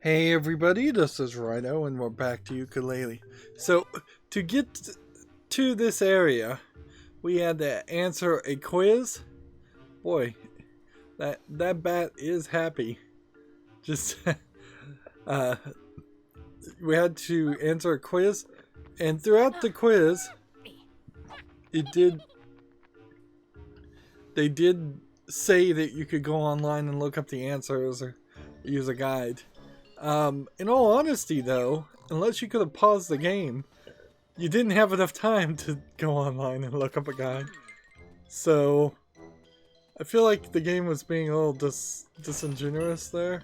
Hey everybody, this is Rydo and we're back to Yooka-Laylee. So, to get to this area, we had to answer a quiz. Boy, that bat is happy. Just, we had to answer a quiz, and throughout the quiz, they did say that you could go online and look up the answers or use a guide. In all honesty though, unless you could have paused the game, you didn't have enough time to go online and look up a guide. So, I feel like the game was being a little disingenuous there.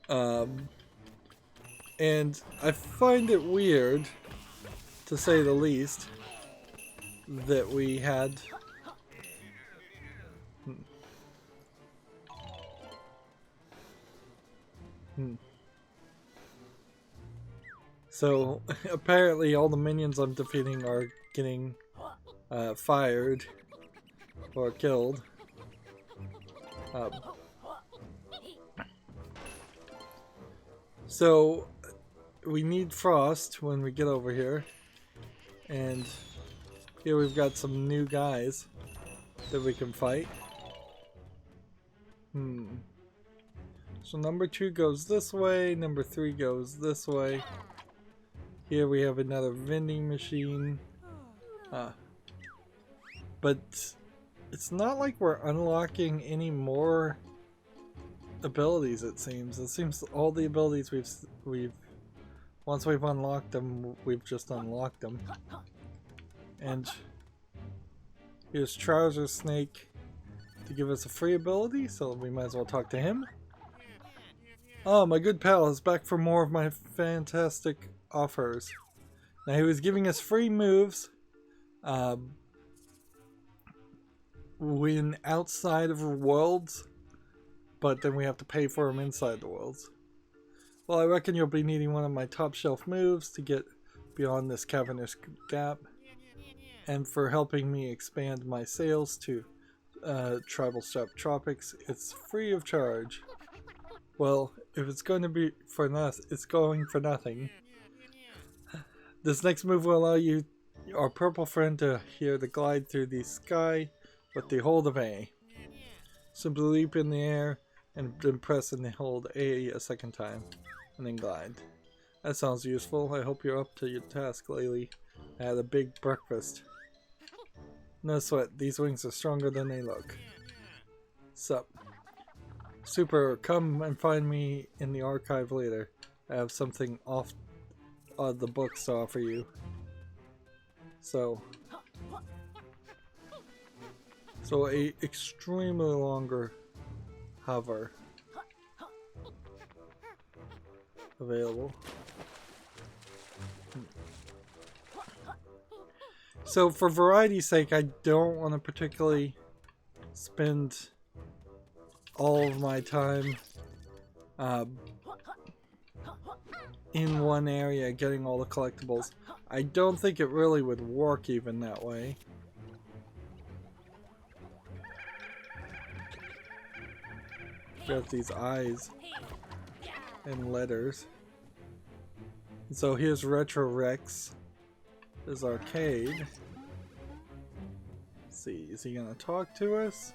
And I find it weird, to say the least, that we had... So, apparently all the minions I'm defeating are getting fired or killed. So, we need frost when we get over here. And here we've got some new guys that we can fight. So number 2 goes this way, number 3 goes this way. Here we have another vending machine. But it's not like we're unlocking any more abilities, it seems. It seems all the abilities we've once we've unlocked them, we've just unlocked them. And here's Trouser Snake to give us a free ability, so we might as well talk to him. Oh, my good pal is back for more of my fantastic offers. Now he was giving us free moves when outside of worlds, but then we have to pay for them inside the worlds. Well, I reckon you'll be needing one of my top shelf moves to get beyond this cavernous gap, and for helping me expand my sales to Tribal Shop Tropics. It's free of charge. Well, if it's going to be for nothing, it's going for nothing. This next move will allow you, our purple friend, to hear the glide through the sky with the hold of A. Simply leap in the air and then press and hold A second time, and then glide. That sounds useful. I hope you're up to your task, Laylee. I had a big breakfast. No sweat, these wings are stronger than they look. Sup. Super, come and find me in the archive later. I have something off the books to offer you. So a extremely longer hover available. So for variety's sake, I don't want to particularly spend all of my time in one area getting all the collectibles. I don't think it really would work even that way. Got these eyes and letters. So here's Retro Rex. There's Arcade. Let's see, is he gonna talk to us?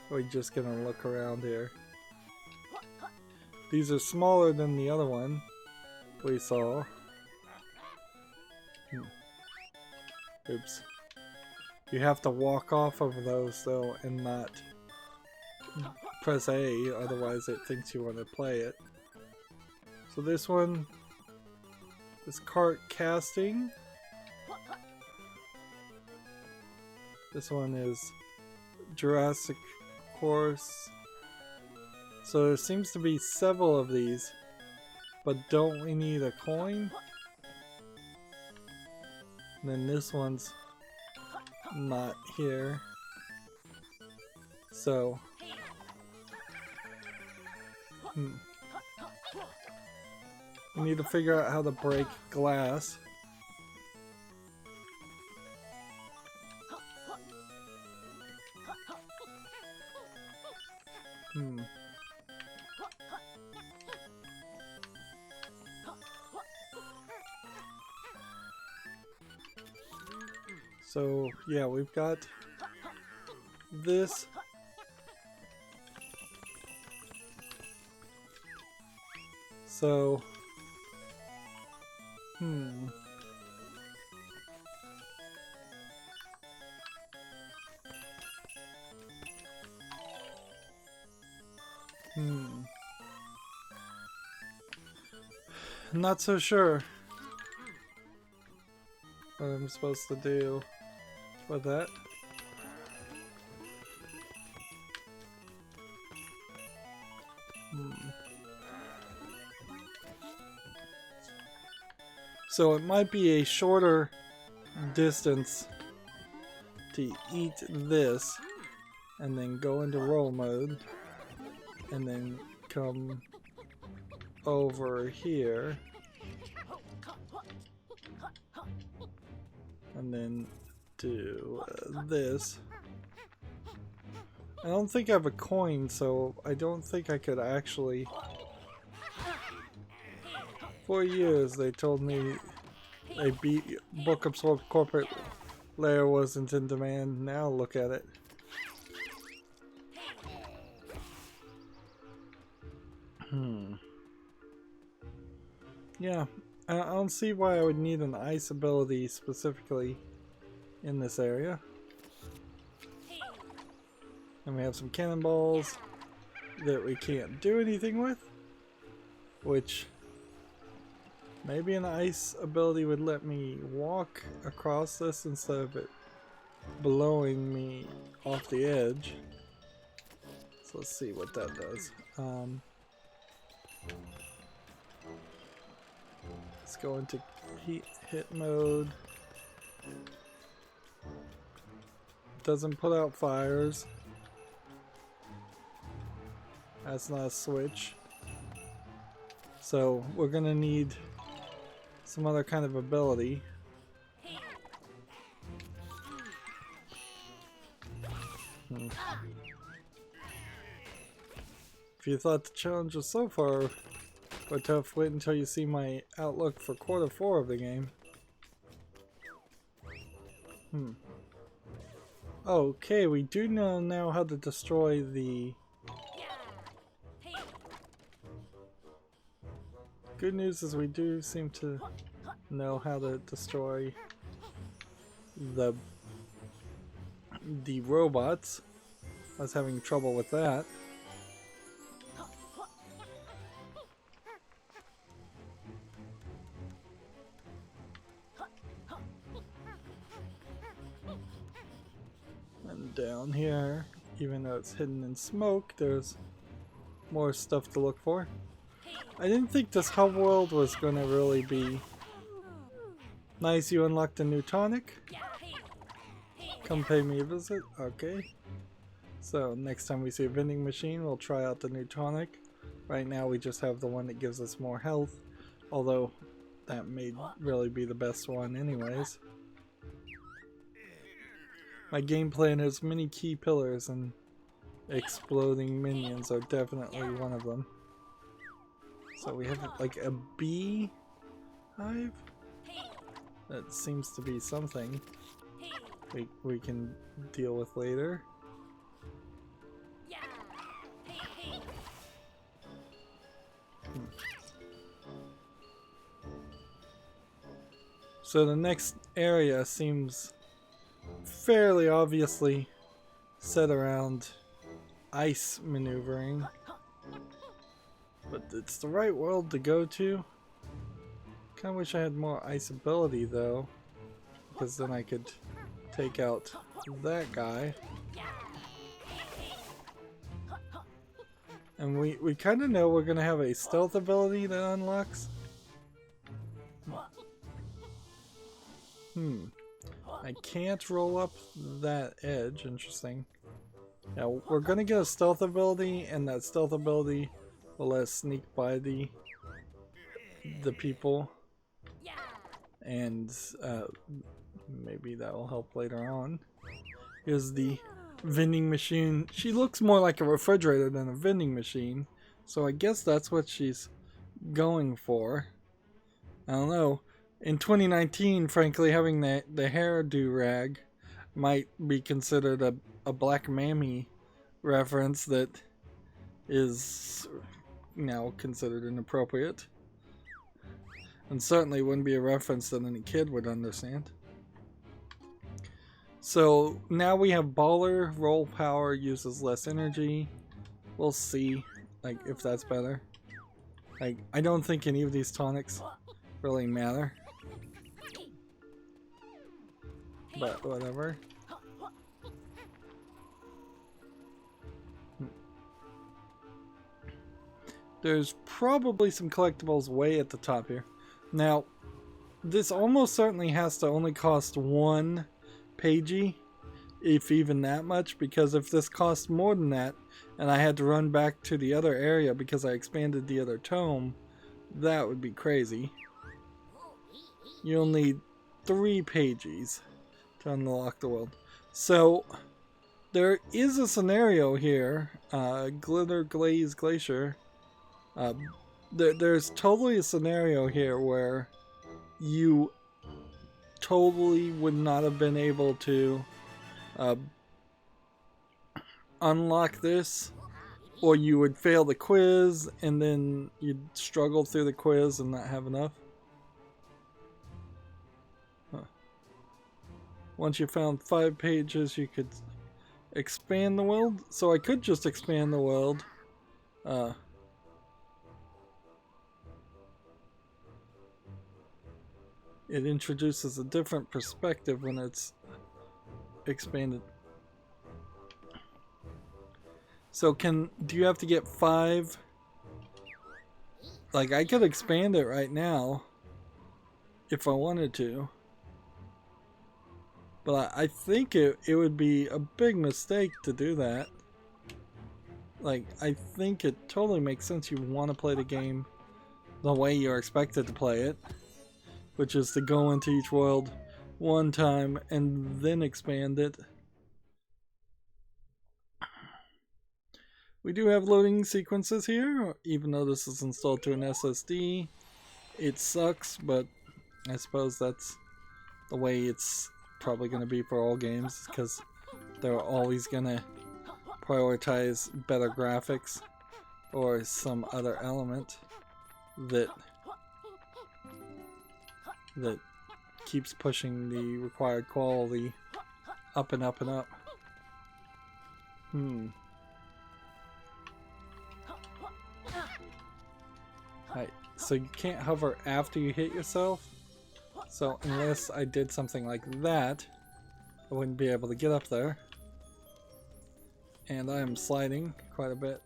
Or are we just gonna look around here? These are smaller than the other one we saw. Oops. You have to walk off of those though and not press A, otherwise it thinks you want to play it. So this one is cart casting. This one is Jurassic Course. So there seems to be several of these, but don't we need a coin? And then this one's not here. So we need to figure out how to break glass. So yeah, we've got this. So, not so sure what I'm supposed to do with that. So it might be a shorter distance to eat this and then go into roll mode and then come over here and then do this. I don't think I have a coin, so I don't think I could actually. For years they told me a book absorbed corporate layer wasn't in demand. Now look at it. Yeah, I don't see why I would need an ice ability specifically in this area. And we have some cannonballs that we can't do anything with, which maybe an ice ability would let me walk across this instead of it blowing me off the edge. So let's see what that does. Let's go into hit mode. Doesn't put out fires. That's not a switch. So we're gonna need some other kind of ability. If you thought the challenge was so far but tough, wait until you see my outlook for quarter 4 of the game. Okay, we do know now how to destroy the... Good news is we do seem to know how to destroy the robots. I was having trouble with that. And down here, even though it's hidden in smoke, there's more stuff to look for. I didn't think this hub world was gonna really be nice. You unlocked a new tonic. Come pay me a visit. Okay. So next time we see a vending machine, we'll try out the new tonic. Right now we just have the one that gives us more health, although that may really be the best one anyways. My game plan has many key pillars, and exploding minions are definitely one of them. So we have like a bee hive? That seems to be something we can deal with later. So the next area seems fairly obviously set around ice maneuvering. But it's the right world to go to. Kinda wish I had more ice ability though, because then I could take out that guy. And we kinda know we're gonna have a stealth ability that unlocks. I can't roll up that edge. Interesting. Now we're gonna get a stealth ability, and that stealth ability will let us sneak by the people, and maybe that will help later on. Here's the vending machine. She looks more like a refrigerator than a vending machine, so I guess that's what she's going for. I don't know. In 2019, frankly, having the hair do-rag might be considered a Black Mammy reference that is now considered inappropriate. And certainly wouldn't be a reference that any kid would understand. So now we have Baller, roll power, uses less energy. We'll see, like, if that's better. Like, I don't think any of these tonics really matter. But whatever. There's probably some collectibles way at the top here. Now, this almost certainly has to only cost one Pagie, if even that much, because if this cost more than that, and I had to run back to the other area because I expanded the other tome, that would be crazy. You'll need 3 Pagies to unlock the world. So, there is a scenario here, Glitter Glaze Glacier. There's totally a scenario here where you totally would not have been able to unlock this, or you would fail the quiz and then you'd struggle through the quiz and not have enough. Once you found 5 pages, you could expand the world. So I could just expand the world. It introduces a different perspective when it's expanded. So do you have to get 5? Like, I could expand it right now if I wanted to. But I think it would be a big mistake to do that. Like, I think it totally makes sense. You want to play the game the way you're expected to play it, which is to go into each world one time and then expand it. We do have loading sequences here, even though this is installed to an SSD. It sucks, but I suppose that's the way it's probably going to be for all games, because they're always going to prioritize better graphics or some other element that keeps pushing the required quality up and up and up. Right, so you can't hover after you hit yourself. So unless I did something like that, I wouldn't be able to get up there. And I am sliding quite a bit.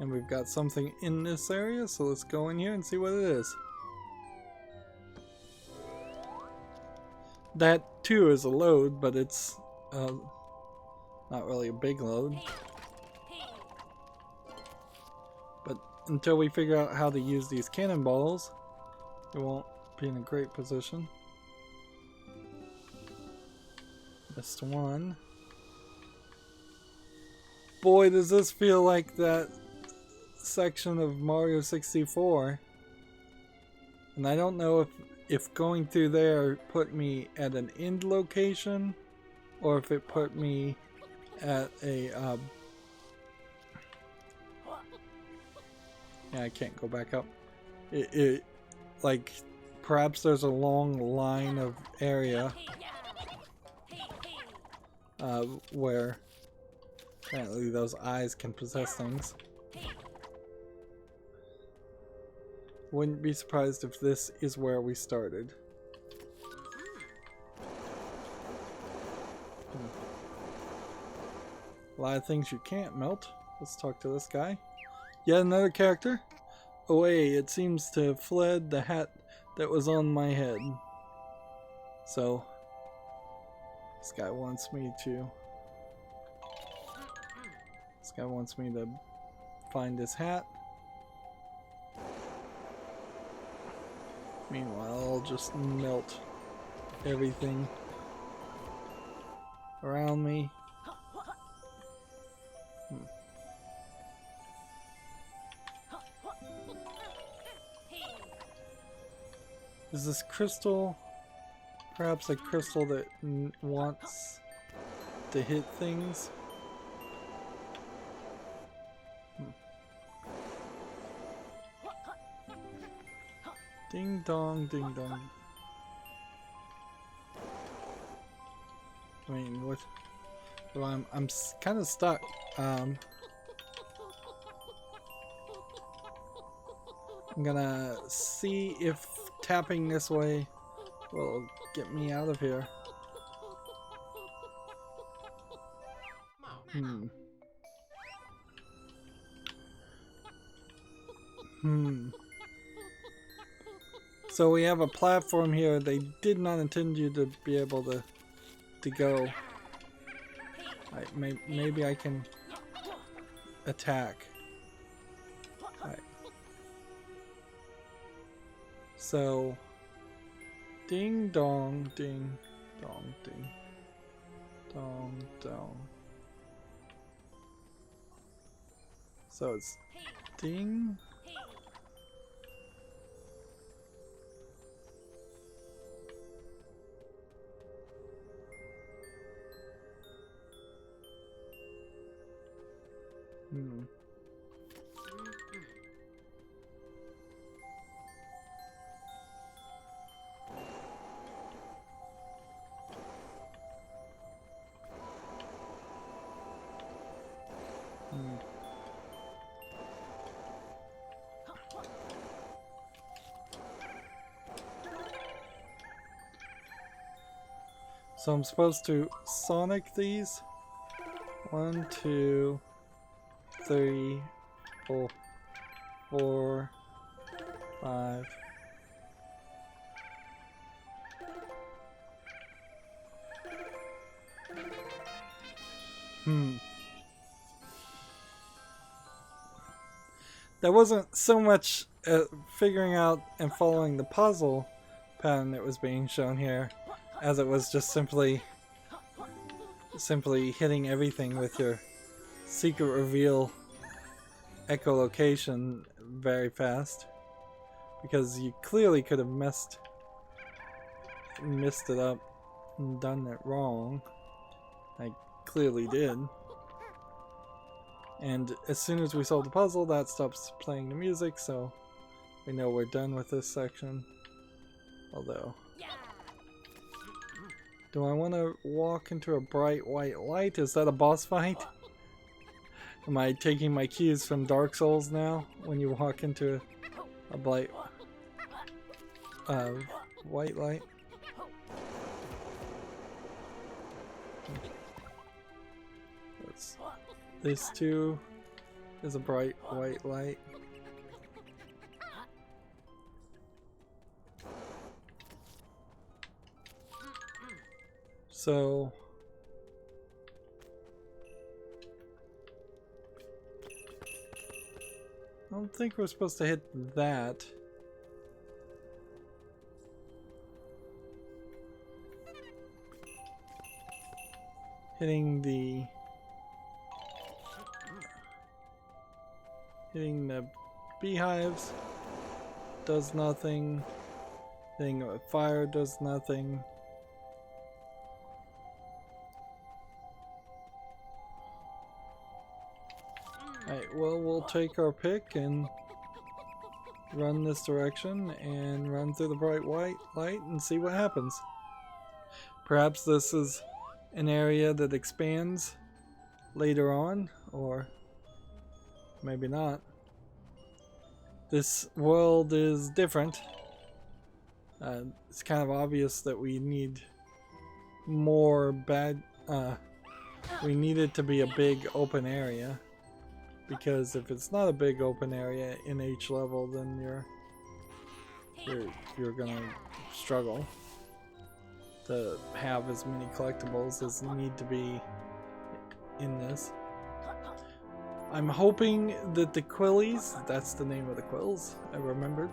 And we've got something in this area, so let's go in here and see what it is. That too is a load, but it's not really a big load. But until we figure out how to use these cannonballs, we won't be in a great position. Missed one. Boy, does this feel like that section of Mario 64. And I don't know if going through there put me at an end location, or if it put me at a yeah, I can't go back up. It like, perhaps there's a long line of area where apparently those eyes can possess things. Wouldn't be surprised if this is where we started. A lot of things you can't melt. Let's talk to this guy. Yet another character. Away, it seems to have fled the hat that was on my head. So, this guy wants me to find his hat. Meanwhile, I'll just melt everything around me. Is this crystal perhaps a crystal that wants to hit things? Ding dong, ding dong. I mean, what? Well, I'm kind of stuck. I'm gonna see if tapping this way will get me out of here. So we have a platform here. They did not intend you to be able to go. Maybe I can attack. Right. So ding dong, ding dong, ding dong dong. So it's ding. So I'm supposed to sonic these. 1, 2, 3, 4, 5. There wasn't so much figuring out and following the puzzle pattern that was being shown here, as it was just simply hitting everything with your secret reveal echolocation very fast, because you clearly could have messed it up and done it wrong. I clearly did. And as soon as we solve the puzzle, that stops playing the music, so we know we're done with this section. Although, do I want to walk into a bright white light? Is that a boss fight? Am I taking my cues from Dark Souls now? When you walk into a bright white light? This too is a bright white light. So I don't think we're supposed to hit that. Hitting the beehives does nothing. Hitting it with fire does nothing. Alright, well, we'll take our pick and run this direction and run through the bright white light and see what happens. Perhaps this is an area that expands later on, or maybe not. This world is different. It's kind of obvious that we need more we need it to be a big open area, because if it's not a big open area in each level, then you're gonna struggle to have as many collectibles as need to be in this. I'm hoping that the quillies, that's the name of the quills, I remembered,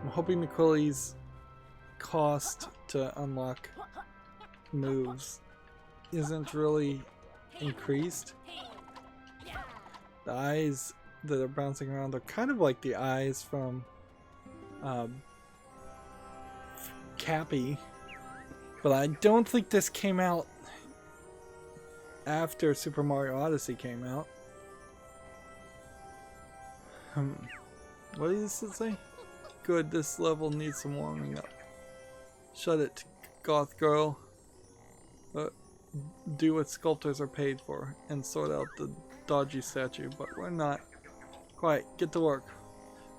I'm hoping the Quilly's cost to unlock moves isn't really increased. The eyes that are bouncing around are kind of like the eyes from Cappy, but I don't think this came out after Super Mario Odyssey came out. What does it say? Good, this level needs some warming up. Shut it, goth girl. Do what sculptors are paid for and sort out the dodgy statue, but we're not. Quiet, get to work.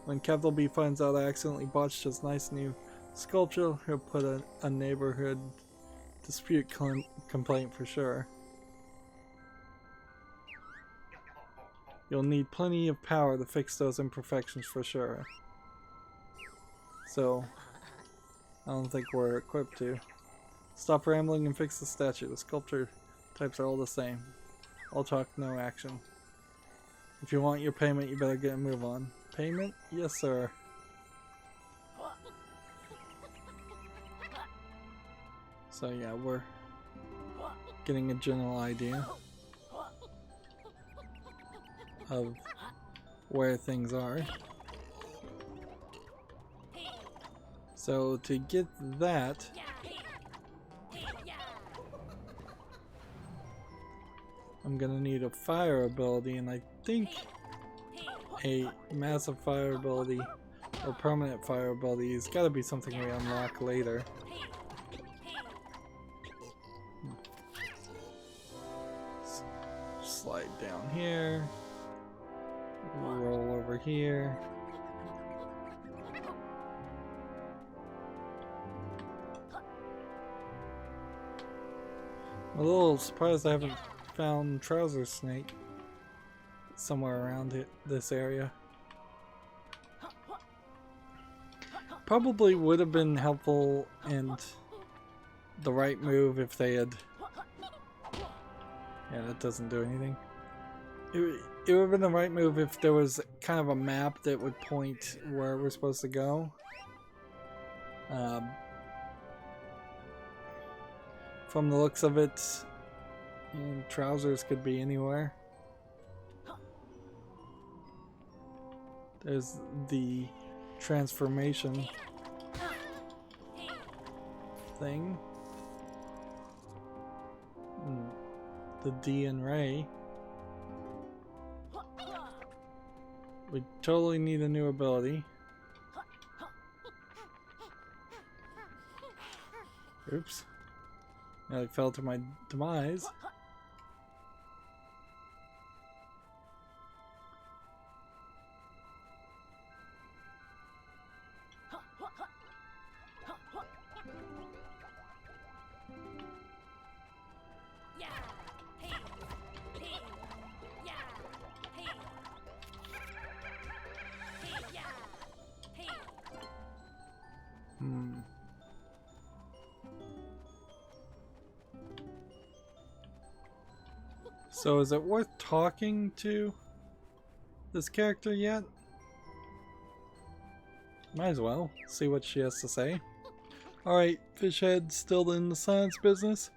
When Capital B finds out I accidentally botched his nice new sculpture, he'll put a neighborhood dispute complaint for sure. You'll need plenty of power to fix those imperfections for sure. So, I don't think we're equipped to. Stop rambling and fix the statue. The sculpture types are all the same. All talk, no action. If you want your payment, you better get a move on. Payment? Yes, sir. So yeah, we're getting a general idea of where things are. So to get that, I'm gonna need a fire ability, and I think a massive fire ability or permanent fire ability has got to be something we unlock later. Slide down here, roll over here. I'm a little surprised I haven't found Trouser Snake somewhere around this area. Probably would have been helpful and the right move if they had... Yeah, that doesn't do anything. It would have been the right move if there was kind of a map that would point where we're supposed to go. From the looks of it, Trousers could be anywhere. There's the transformation thing. The D and Ray. We totally need a new ability. Oops. I fell to my demise. So is it worth talking to this character yet? Might as well see what she has to say. Alright, Fishhead, still in the science business?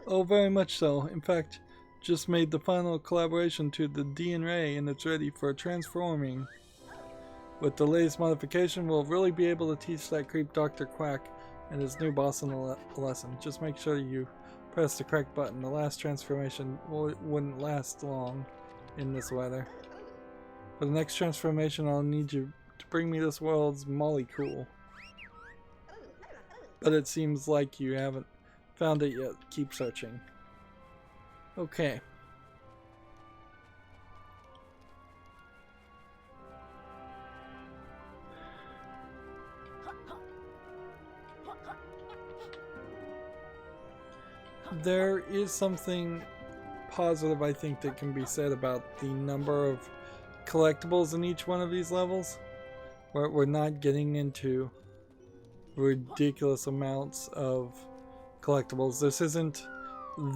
Oh, very much so. In fact, just made the final collaboration to the D&Ray and it's ready for transforming. With the latest modification, we'll really be able to teach that creep Dr. Quack and his new boss a lesson. Just make sure you press the correct button. The last transformation wouldn't last long in this weather. For the next transformation, I'll need you to bring me this world's Mollycool. But it seems like you haven't found it yet. Keep searching. Okay. There is something positive, I think, that can be said about the number of collectibles in each one of these levels. Where we're not getting into ridiculous amounts of collectibles. This isn't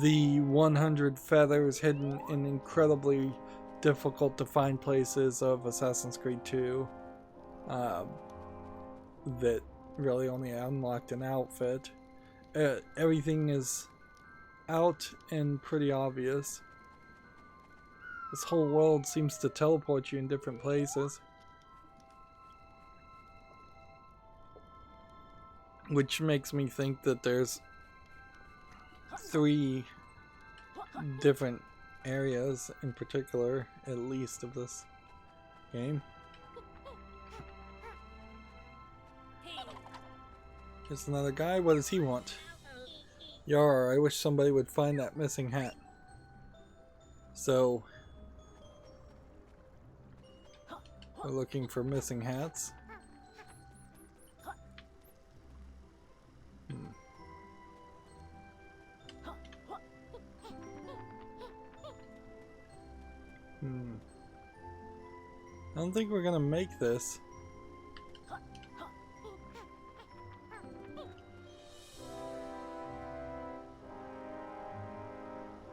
the 100 feathers hidden in incredibly difficult to find places of Assassin's Creed 2. that really only unlocked an outfit. Everything is out and pretty obvious. This whole world seems to teleport you in different places, which makes me think that there's 3 different areas in particular, at least, of this game. Here's another guy. What does he want? Yar, I wish somebody would find that missing hat. So, we're looking for missing hats. I don't think we're gonna make this.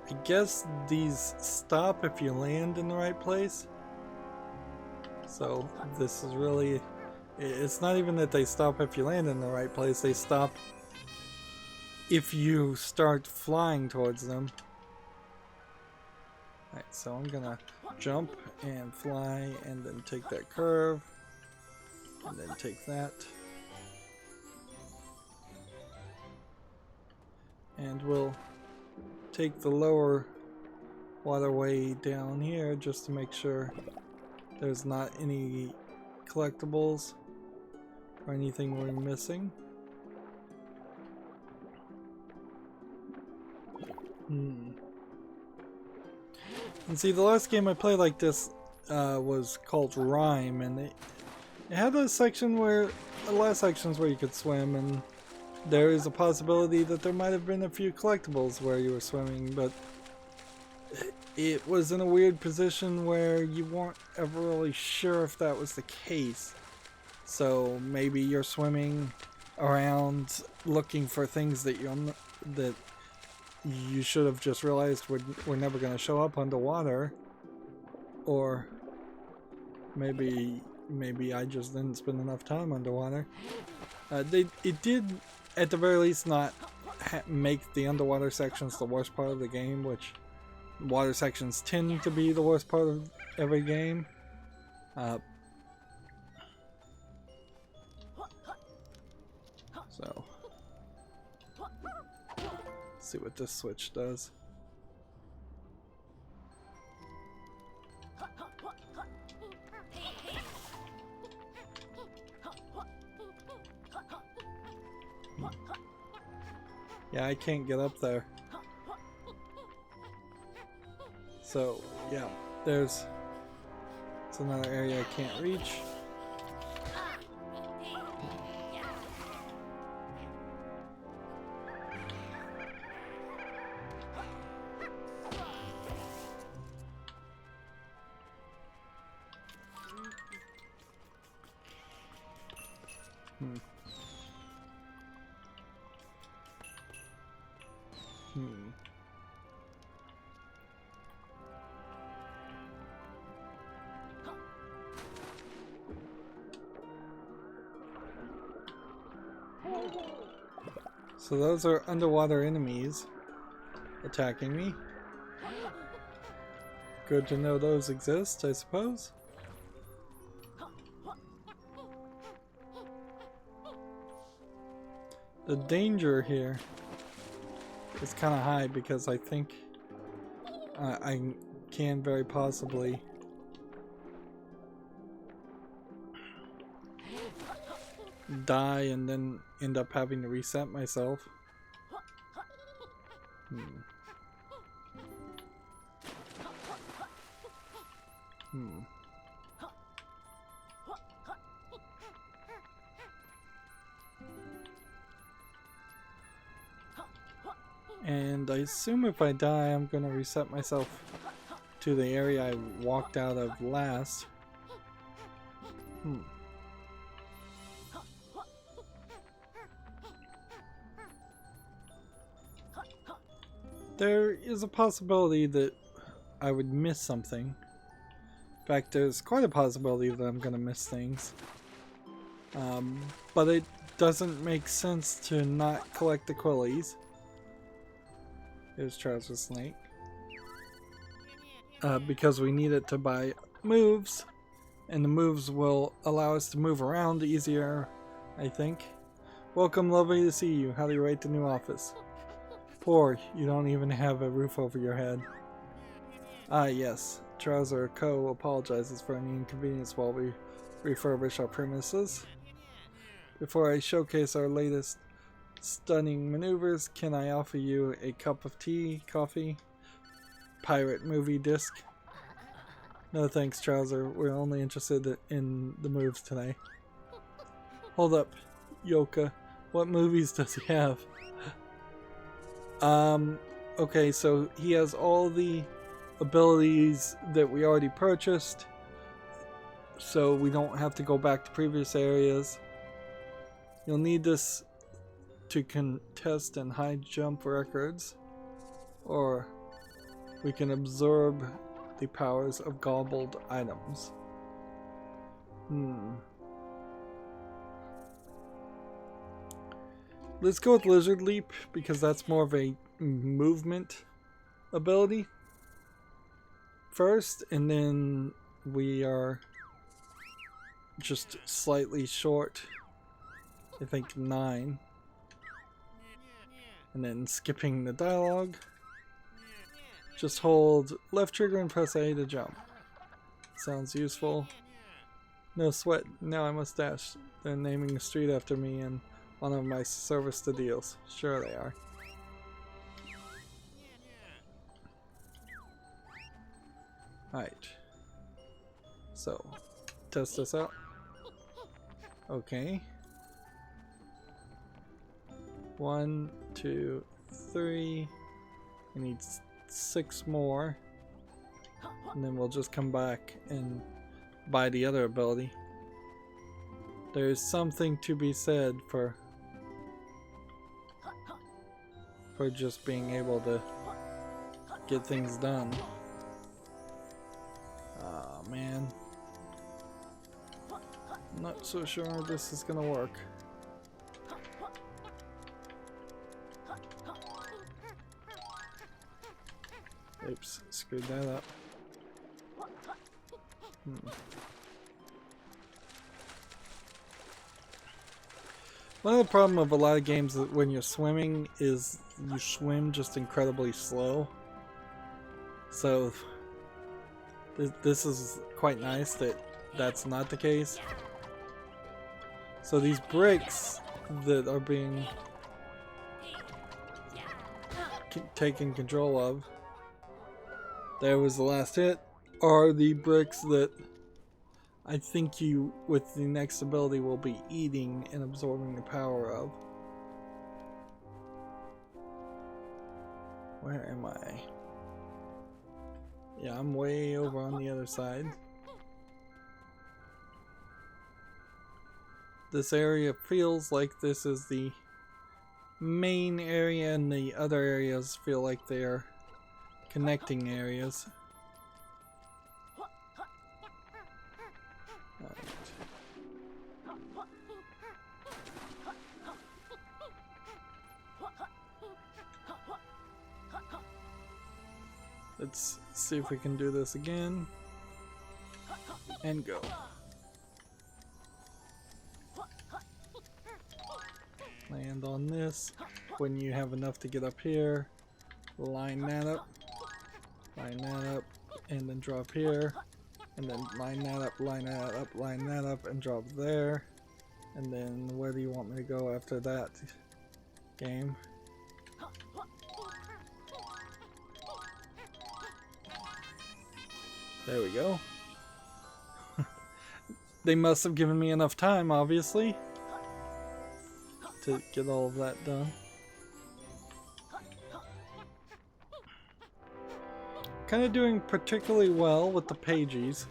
I guess these stop if you land in the right place. So this is really, it's not even that they stop if you land in the right place, they stop if you start flying towards them. Alright, so I'm gonna jump and fly and then take that curve and then take that. And we'll take the lower waterway down here just to make sure there's not any collectibles or anything we're missing. And see, the last game I played like this was called Rhyme, and it had a section where, a lot of sections where you could swim, and there is a possibility that there might have been a few collectibles where you were swimming, but it was in a weird position where you weren't ever really sure if that was the case. So maybe you're swimming around looking for things that you should have just realized we're never going to show up underwater, or maybe I just didn't spend enough time underwater. It did at the very least not make the underwater sections the worst part of the game, which water sections tend to be the worst part of every game. So see what this switch does. Yeah, I can't get up there. So, yeah, it's another area I can't reach. So those are underwater enemies attacking me. Good to know those exist, I suppose. The danger here is kind of high because I think I can very possibly die and then end up having to reset myself. And I assume if I die, I'm gonna reset myself to the area I walked out of last. There is a possibility that I would miss something. In fact, there's quite a possibility that I'm gonna miss things. But it doesn't make sense to not collect the quillies. Here's Trouser Snake. Because we need it to buy moves, and the moves will allow us to move around easier, I think. Welcome, lovely to see you. How do you rate the new office? Poor, you don't even have a roof over your head. Ah yes, Trouser Co. apologizes for any inconvenience while we refurbish our premises. Before I showcase our latest stunning maneuvers, can I offer you a cup of tea, coffee, pirate movie disc? No thanks, Trouser. We're only interested in the moves today. Hold up, Yooka. What movies does he have? Okay, so he has all the abilities that we already purchased, so we don't have to go back to previous areas. You'll need this to contest and high jump records, or we can absorb the powers of gobbled items. Let's go with Lizard Leap, because that's more of a movement ability first, and then we are just slightly short, I think 9. And then skipping the dialogue. Just hold left trigger and press A to jump. Sounds useful. No sweat, now I must dash. They're naming a street after me and honor of my service to deals. Sure they are. Alright. So, test this out. Okay. 1, 2, 3. I need 6 more. And then we'll just come back and buy the other ability. There's something to be said for just being able to get things done. Oh man. Not so sure this is gonna work. Oops, screwed that up. One of the problem of a lot of games when you're swimming is you swim just incredibly slow. So this is quite nice that that's not the case. So these bricks that are being taken control of, there was the last hit, are the bricks that I think you, with the next ability, will be eating and absorbing the power of. Where am I? Yeah, I'm way over on the other side. This area feels like this is the main area, and the other areas feel like they're connecting areas. Let's see if we can do this again. And go. Land on this. When you have enough to get up here, line that up, and then drop here. And then line that up, line that up, line that up, and drop there. And then where do you want me to go after that game? There we go. They must have given me enough time, obviously, to get all of that done. Kind of doing particularly well with the Pagies,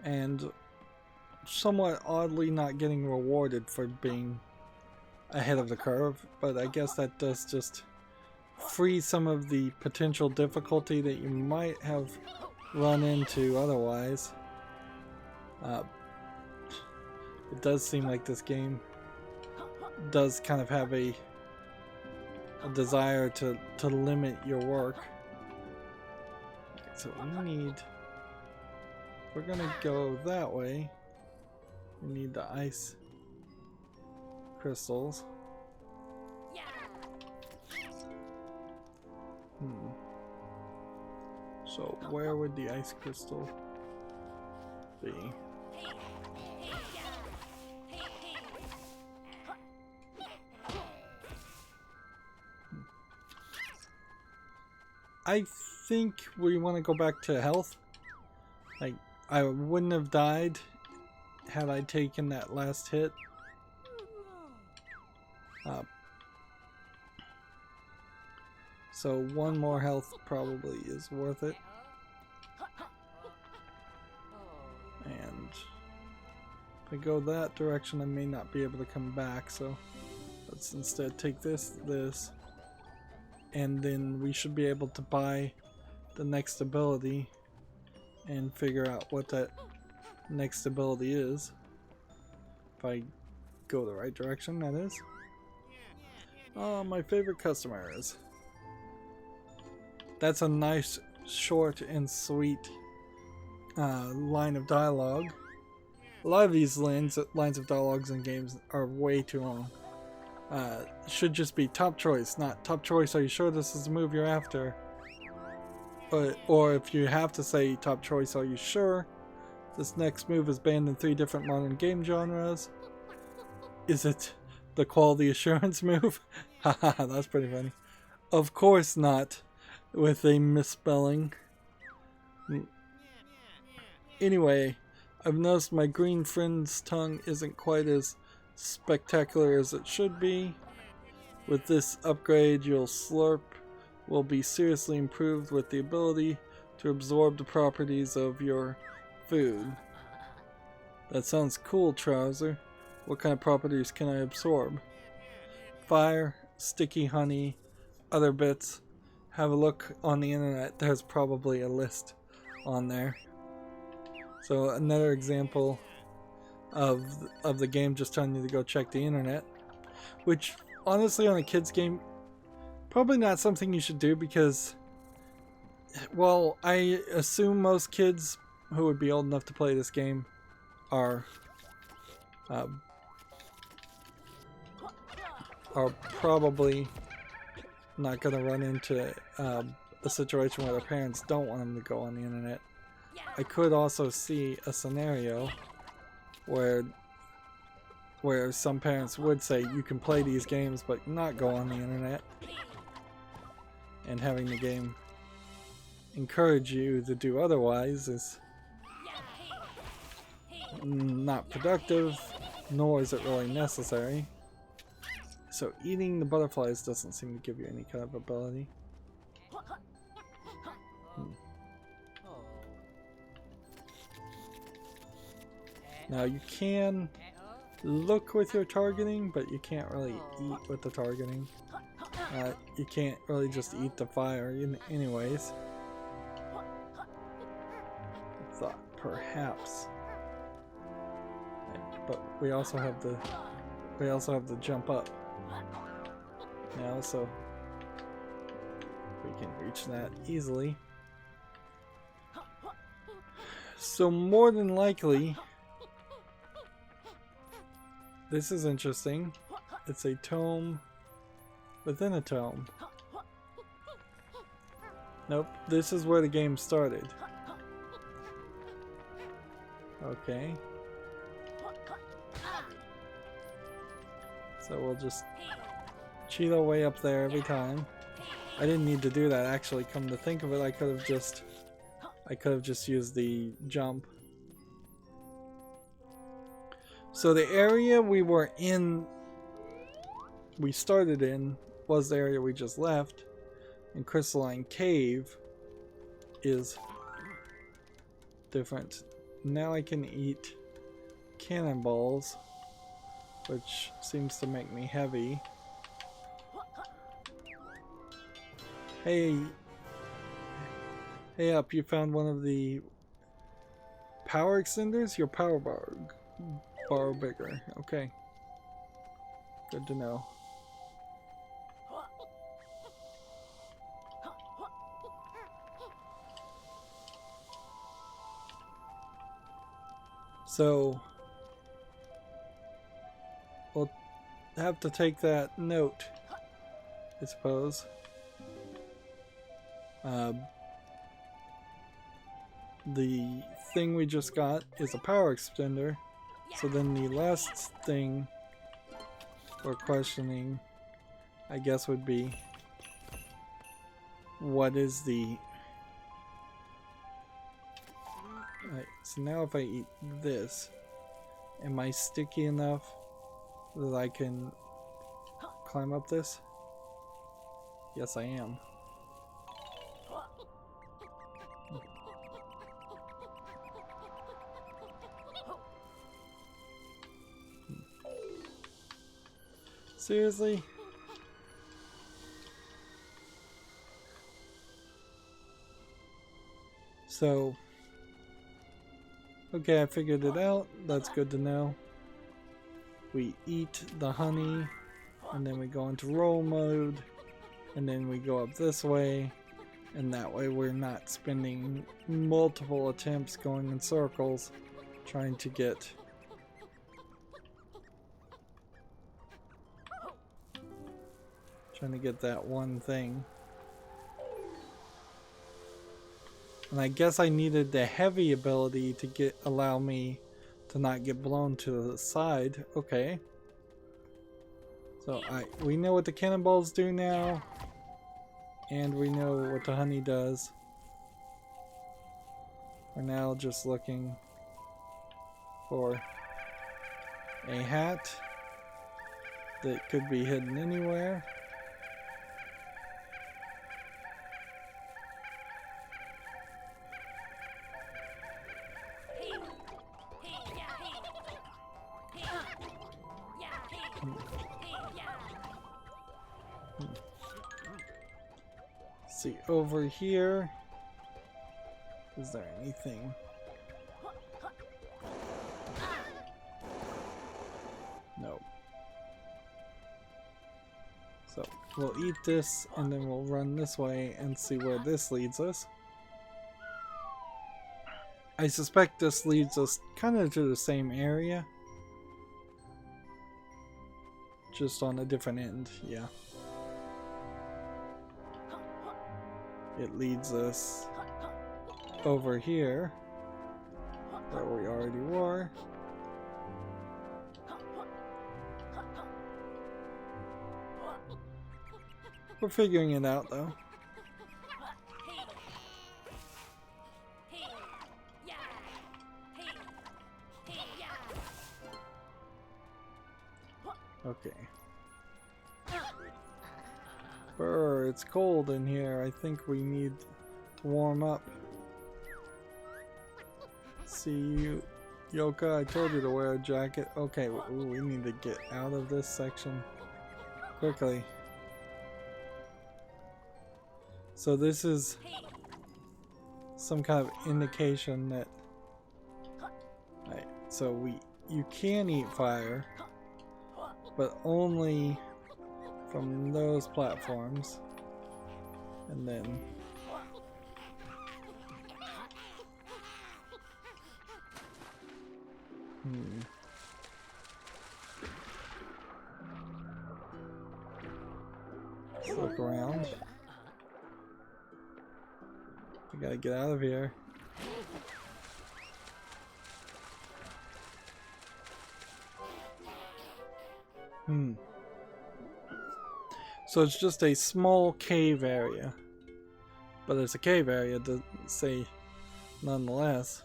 and somewhat oddly not getting rewarded for being ahead of the curve, but I guess that does just free some of the potential difficulty that you might have run into otherwise. It does seem like this game does kind of have a desire to limit your work. So we need, we're gonna go that way. We need the ice crystals. So where would the ice crystal be? I think we want to go back to health. Like, I wouldn't have died had I taken that last hit. So one more health probably is worth it. And if I go that direction, I may not be able to come back, so let's instead take this, and then we should be able to buy the next ability and figure out what that next ability is. If I go the right direction, that is. Oh, my favorite customers. That's a nice, short and sweet line of dialogue. A lot of these lines of dialogues in games are way too long. Should just be top choice, not top choice, are you sure this is the move you're after? Or if you have to say top choice, are you sure this next move is banned in 3 different modern game genres? Is it the quality assurance move? Haha, that's pretty funny. Of course not, with a misspelling. Anyway, I've noticed my green friend's tongue isn't quite as spectacular as it should be. With this upgrade, your slurp will be seriously improved with the ability to absorb the properties of your food. That sounds cool, Trouser. What kind of properties can I absorb? Fire, sticky honey, other bits. Have a look on the internet. There's probably a list on there. So another example of the game just telling you to go check the internet, which honestly on a kid's game probably not something you should do, because, well, I assume most kids who would be old enough to play this game are probably not going to run into a situation where their parents don't want them to go on the internet. I could also see a scenario where some parents would say you can play these games but not go on the internet, and having the game encourage you to do otherwise is not productive, nor is it really necessary. So eating the butterflies doesn't seem to give you any kind of ability. Now you can look with your targeting, but you can't really eat with the targeting. You can't really just eat the fire anyways. I thought perhaps, but we also have the jump up now, so we can reach that easily. So more than likely, this is interesting. It's a tome within a tome. Nope, this is where the game started. Okay. So we'll just cheat our way up there every time. I didn't need to do that, actually. Come to think of it, I could have just used the jump. So the area we started in was the area we just left, and Crystalline Cave is different. Now I can eat cannonballs, which seems to make me heavy. Hey up, you found one of the power extenders? Your power bar. borrow bigger. Okay. Good to know. So we'll have to take that note, I suppose. The thing we just got is a power extender. So then the last thing we're questioning, I guess, would be what is the... Right, so now if I eat this, am I sticky enough that I can climb up this? Yes, I am. Seriously? So, okay, I figured it out. That's good to know. We eat the honey, and then we go into roll mode, and then we go up this way, and that way we're not spending multiple attempts going in circles trying to get that one thing. And I guess I needed the heavy ability to allow me to not get blown to the side. Okay. So we know what the cannonballs do now, and we know what the honey does. We're now just looking for a hat that could be hidden anywhere. See, over here, is there anything? No. So we'll eat this and then we'll run this way and see where this leads us. I suspect this leads us kind of to the same area, just on a different end. Yeah. It leads us over here, where we already were. We're figuring it out, though. Okay. Brr, it's cold in here. I think we need to warm up. See you, Yooka. I told you to wear a jacket. Okay, we need to get out of this section quickly. So this is some kind of indication that... Right, so you can eat fire, but only from those platforms, and then let's look around. We gotta get out of here. So it's just a small cave area, but it's a cave area to say nonetheless.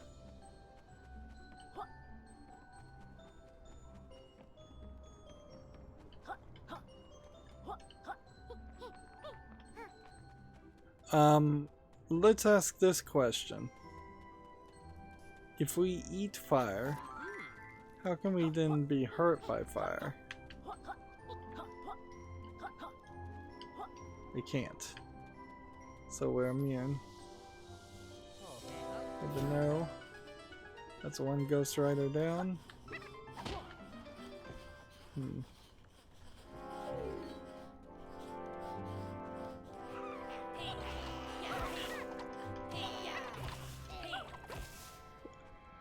Let's ask this question. If we eat fire, how can we then be hurt by fire? We can't. So we're immune. Good to know. That's one Ghost Rider down. Hmm.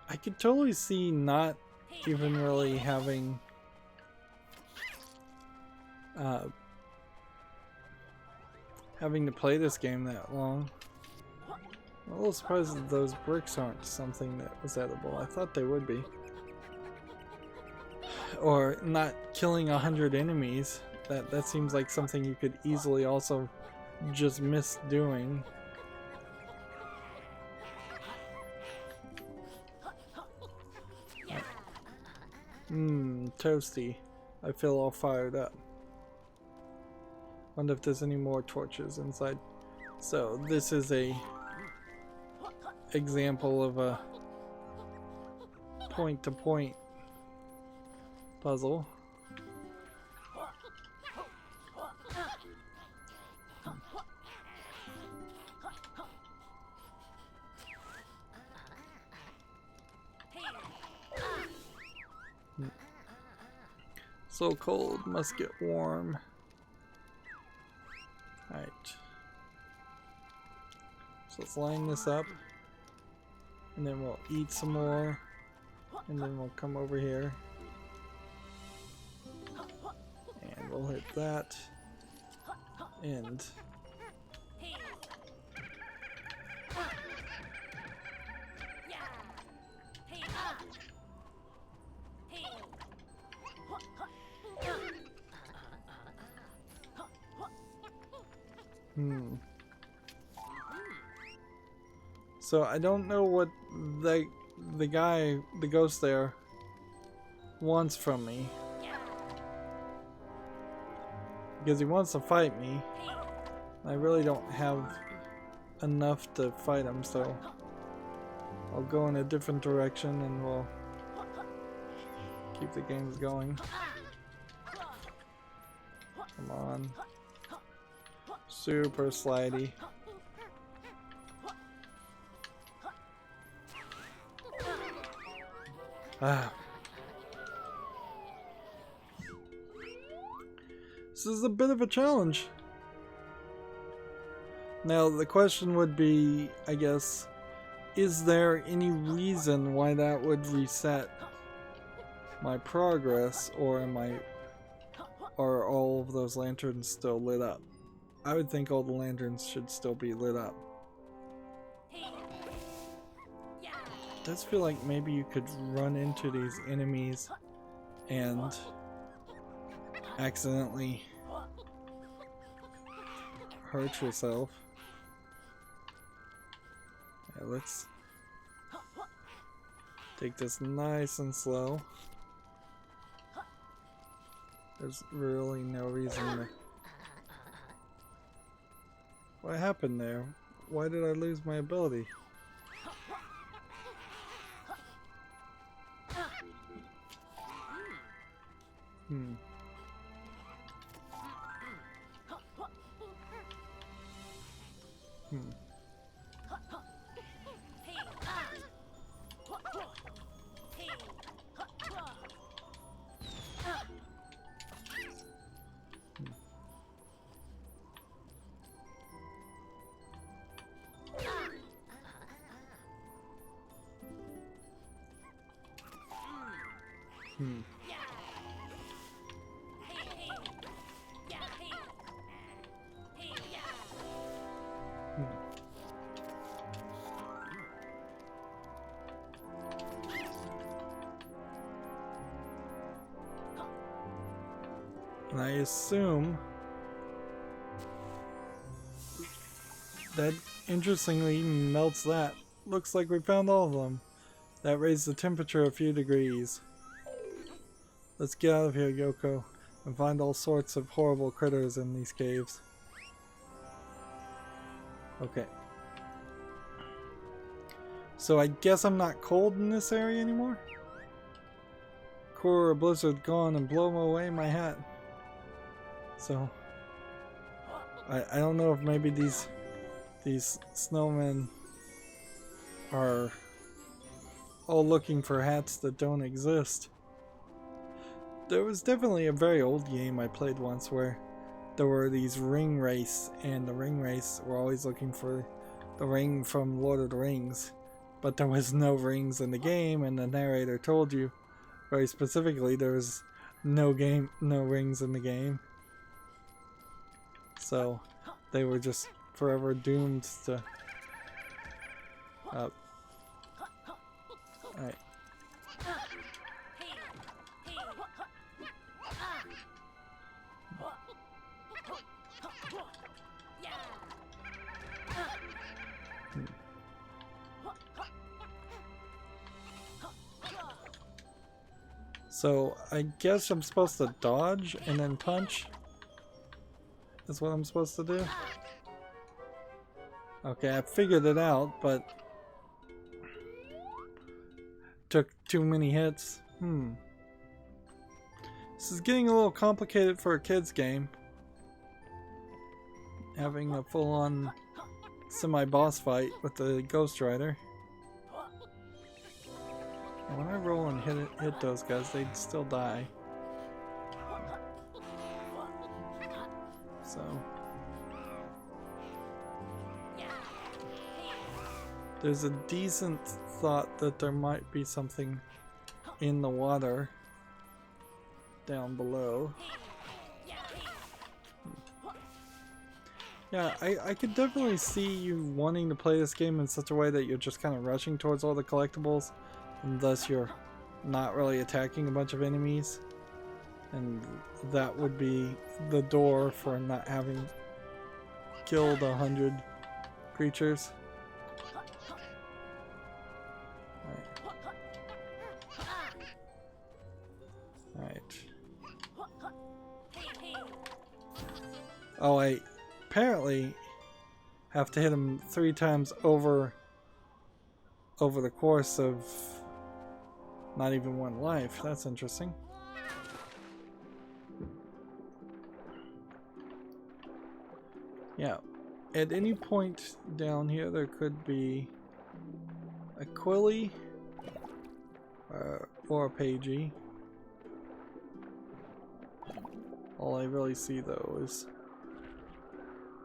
I could totally see not even really having having to play this game that long. I'm a little surprised that those bricks aren't something that was edible. I thought they would be. Or not killing 100 enemies. That seems like something you could easily also just miss doing. Toasty. I feel all fired up. Wonder if there's any more torches inside. So this is a example of a point-to-point puzzle. So cold, must get warm. Alright. So let's line this up. And then we'll eat some more. And then we'll come over here. And we'll hit that. And so I don't know what the guy, the ghost there, wants from me. Because he wants to fight me. I really don't have enough to fight him, so I'll go in a different direction and we'll keep the games going. Come on. Super slidey. Ah. This is a bit of a challenge. Now the question would be, I guess, is there any reason why that would reset my progress, or are all of those lanterns still lit up? I would think all the lanterns should still be lit up. It does feel like maybe you could run into these enemies and accidentally hurt yourself. Yeah, let's take this nice and slow. There's really no reason to... What happened there? Why did I lose my ability? Hmm. And I assume that interestingly melts that. Looks like we found all of them. That raised the temperature a few degrees. Let's get out of here, Yoko, and find all sorts of horrible critters in these caves. Okay. So I guess I'm not cold in this area anymore? Core blizzard gone and blow away my hat. So I don't know if maybe these snowmen are all looking for hats that don't exist. There was definitely a very old game I played once where there were these ring race, and the ring race were always looking for the ring from Lord of the Rings, but there was no rings in the game, and the narrator told you very specifically there was no rings in the game. So they were just forever doomed to... Alright. So I guess I'm supposed to dodge and then punch. Is what I'm supposed to do. Okay, I figured it out, but took too many hits. This is getting a little complicated for a kid's game. Having a full-on semi-boss fight with the Ghost Rider. And when I roll and hit those guys, they'd still die. So there's a decent thought that there might be something in the water down below. Yeah, I could definitely see you wanting to play this game in such a way that you're just kind of rushing towards all the collectibles, and thus you're not really attacking a bunch of enemies. And that would be the door for not having killed 100 creatures. Alright. Oh, I apparently have to hit him 3 times over the course of not even 1 life. That's interesting. Yeah, at any point down here there could be a Quilly or a Pagie. All I really see though is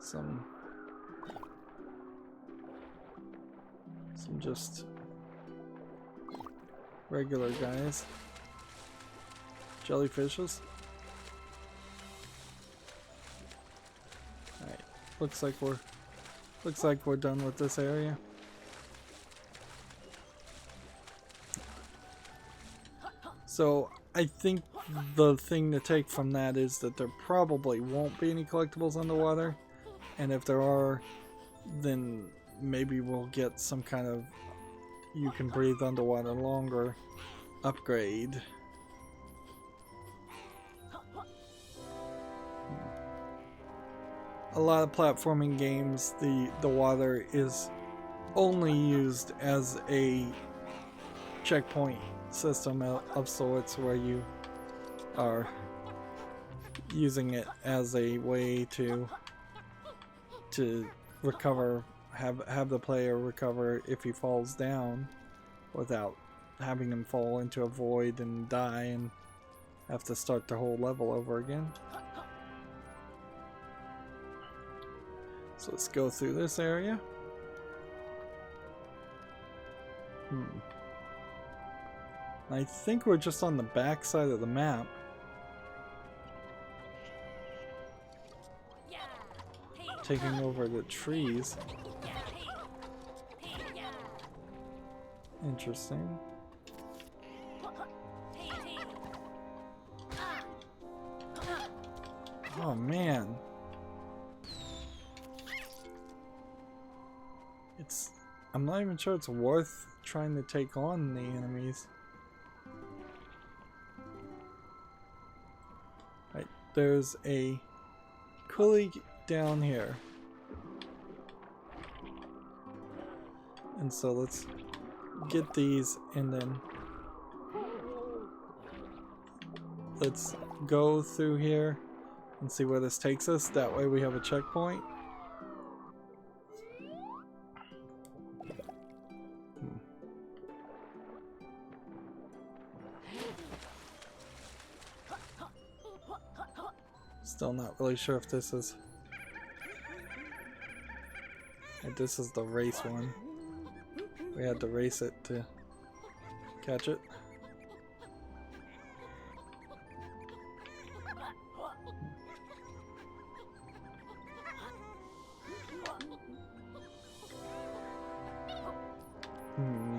some just regular guys. Jellyfishes. Alright, looks like we're done with this area. So I think the thing to take from that is that there probably won't be any collectibles underwater, and if there are, then maybe we'll get some kind of you can breathe underwater longer upgrade. A lot of platforming games, the water is only used as a checkpoint system of sorts, where you are using it as a way to recover, have the player recover if he falls down without having him fall into a void and die and have to start the whole level over again. So let's go through this area. I think we're just on the back side of the map. Taking over the trees. Interesting. Oh man. I'm not even sure it's worth trying to take on the enemies. Right, there's a Quilly down here. And so let's get these and then let's go through here and see where this takes us. That way we have a checkpoint. Still not really sure if this is... This is the race one. We had to race it to catch it.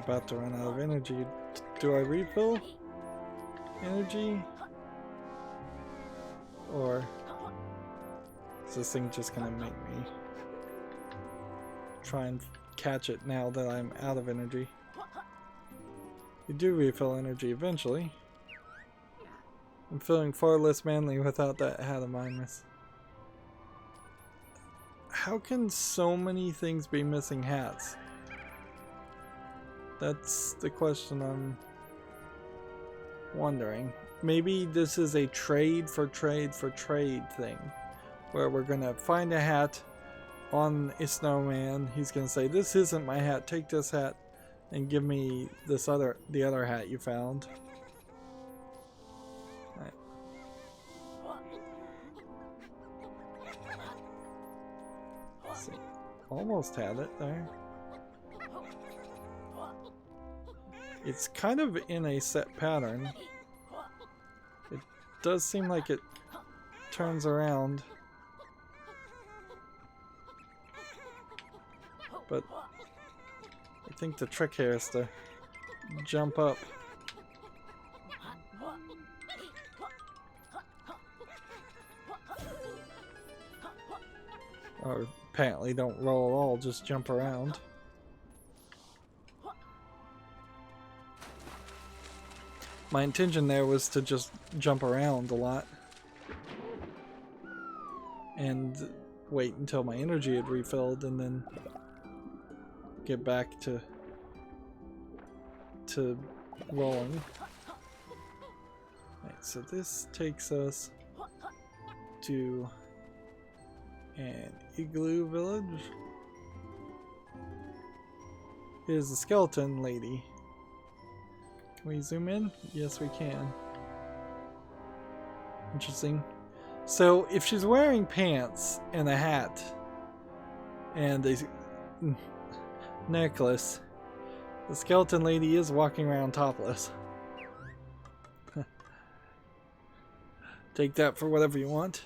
About to run out of energy. Do I refill energy? Or is this thing just gonna make me try and catch it now that I'm out of energy? You do refill energy eventually. I'm feeling far less manly without that hat of mine, miss. How can so many things be missing hats? That's the question I'm wondering. Maybe this is a trade for trade for trade thing, where we're gonna find a hat on a snowman. He's gonna say, "This isn't my hat. Take this hat and give me this the other hat you found." Right. Let's see. Almost had it there. It's kind of in a set pattern. It does seem like it turns around. But I think the trick here is to jump up. Or apparently don't roll at all, just jump around. My intention there was to just jump around a lot and wait until my energy had refilled and then get back to rolling. Right, so this takes us to an igloo village. Here's the skeleton lady. Can we zoom in? Yes, we can. Interesting. So, if she's wearing pants and a hat and a necklace, the skeleton lady is walking around topless. Take that for whatever you want.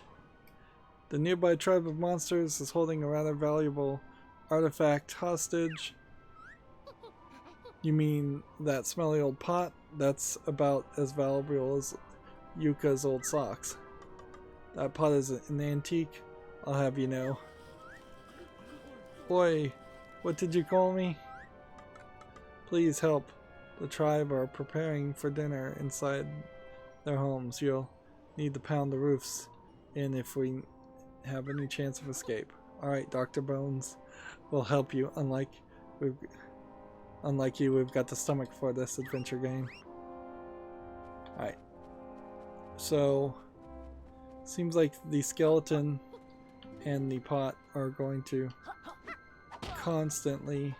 The nearby tribe of monsters is holding a rather valuable artifact hostage. You mean that smelly old pot? That's about as valuable as Yuka's old socks. That pot is an antique, I'll have you know. Boy, what did you call me? Please help. The tribe are preparing for dinner inside their homes. You'll need to pound the roofs in if we have any chance of escape. Alright, Dr. Bones. We'll help you, unlike you, we've got the stomach for this adventure game. Alright. So, seems like the skeleton and the pot are going to constantly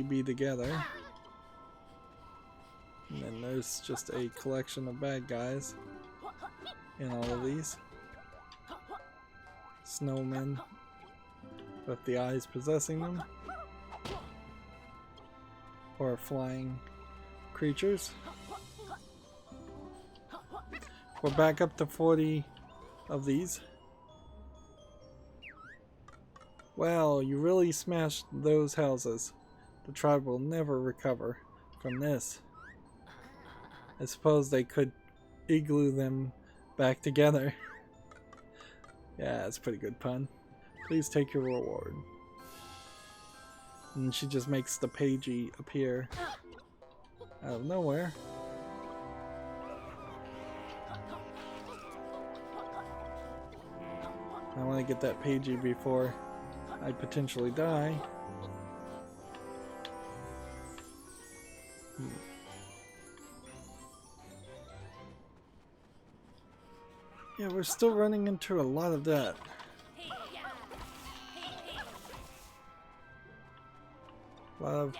be together. And then there's just a collection of bad guys in all of these. Snowmen with the eyes possessing them, or flying creatures. We're back up to 40 of these. Wow, you really smashed those houses. The tribe will never recover from this. I suppose they could igloo them back together. Yeah, that's a pretty good pun. Please take your reward. And she just makes the Pagie appear out of nowhere. I want to get that Pagie before I potentially die. Yeah, we're still running into a lot of that. A lot of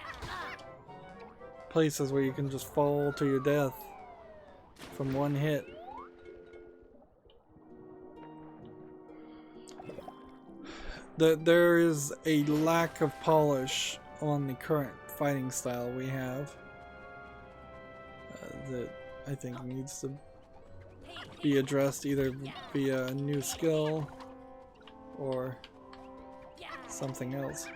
places where you can just fall to your death from one hit. There is a lack of polish on the current fighting style we have that I think needs to be addressed either via a new skill or something else.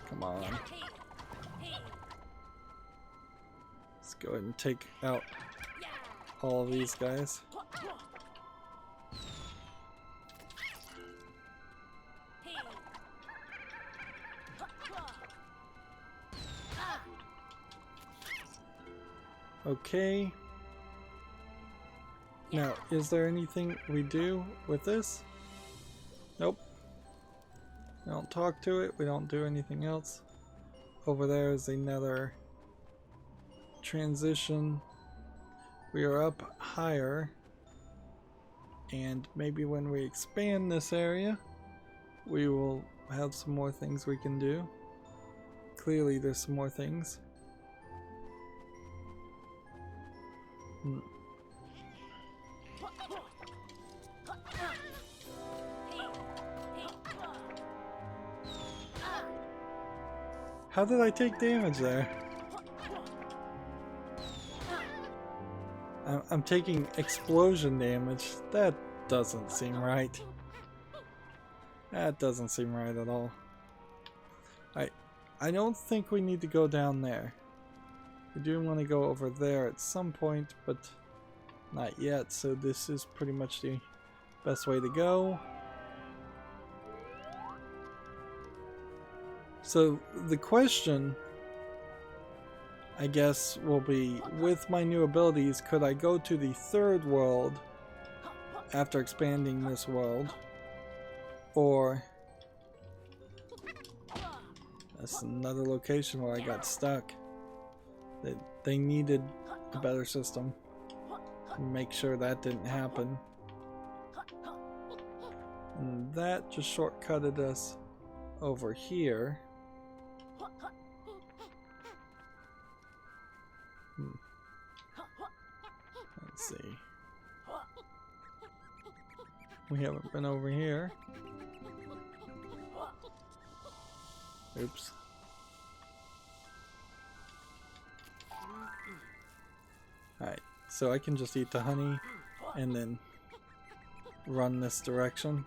Come on. Let's go ahead and take out all of these guys. Okay. Now, is there anything we do with this? Nope. We don't talk to it. We don't do anything else. Over there is another transition. We are up higher. And maybe when we expand this area, we will have some more things we can do. Clearly there's some more things. How did I take damage there? I'm taking explosion damage. That doesn't seem right. That doesn't seem right at all. I don't think we need to go down there. We do want to go over there at some point, but not yet, so this is pretty much the best way to go. So the question, I guess, will be, with my new abilities, could I go to the third world after expanding this world? Or that's another location where I got stuck. They needed a better system. Make sure that didn't happen. And that just shortcutted us over here. Let's see. We haven't been over here. Oops. Alright, so I can just eat the honey and then run this direction.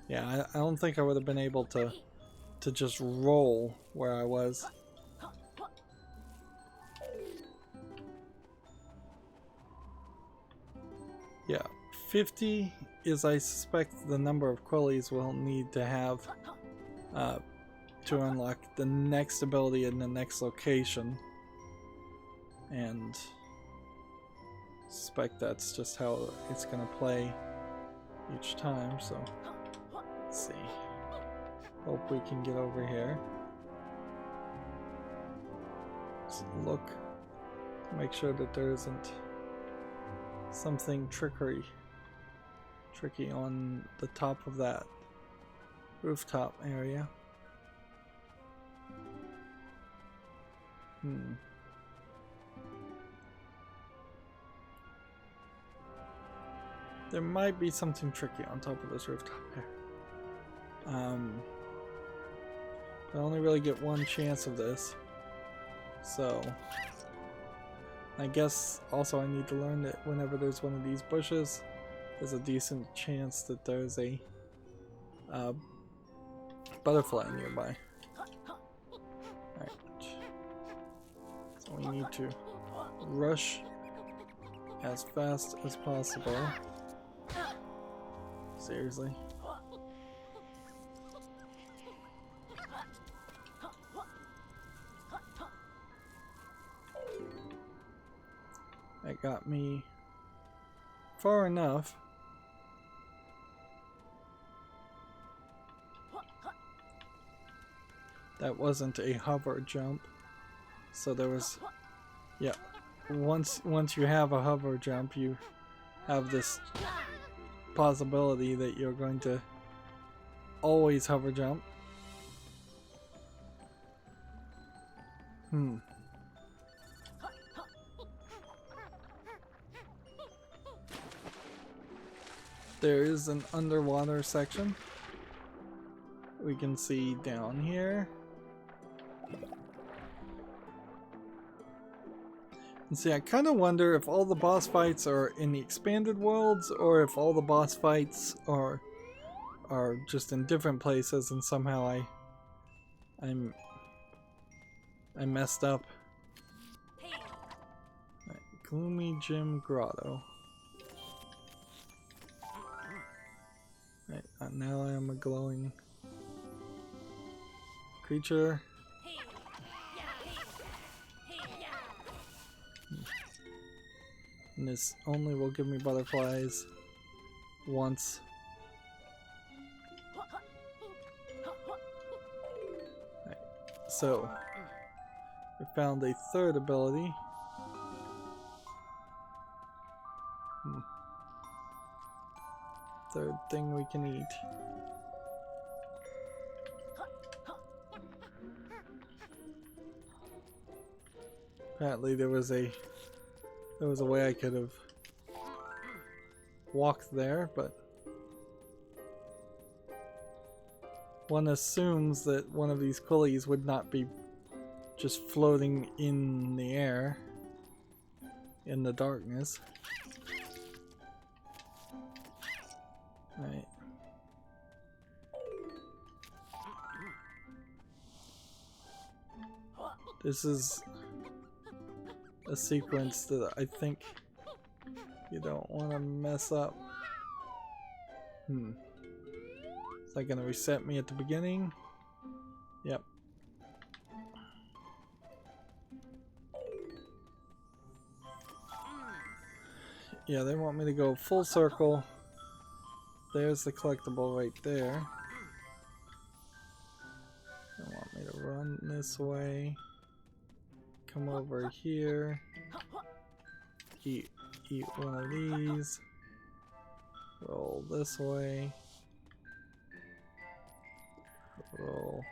Yeah, I don't think I would have been able to just roll where I was. Yeah, 50 is, I suspect, the number of quillies we'll need to have to unlock the next ability in the next location. And I suspect that's just how it's going to play each time, so let's see. Hope we can get over here. Just look to make sure that there isn't something tricky on the top of that rooftop area. There might be something tricky on top of this rooftop here. I only really get one chance of this, so I guess also I need to learn that whenever there's one of these bushes, there's a decent chance that there's a butterfly nearby. Alright. So we need to rush as fast as possible. Seriously. That got me far enough That wasn't a hover jump. So there was, yeah. Once you have a hover jump, you have this possibility that you're going to always hover jump. There is an underwater section. We can see down here. And see, I kind of wonder if all the boss fights are in the expanded worlds or if all the boss fights are just in different places and somehow I messed up. Right, Gloomy Gym Grotto. Right, now I am a glowing creature. And this only will give me butterflies once. Right. So, we found a third ability. Third thing we can eat. Apparently there was a way I could have walked there, but one assumes that one of these quillies would not be just floating in the air in the darkness. Right. This is a sequence that I think you don't want to mess up. Is that gonna reset me at the beginning? Yep. Yeah, they want me to go full circle. There's the collectible right there. They want me to run this way. Come over here. Eat one of these. Roll this way. Roll.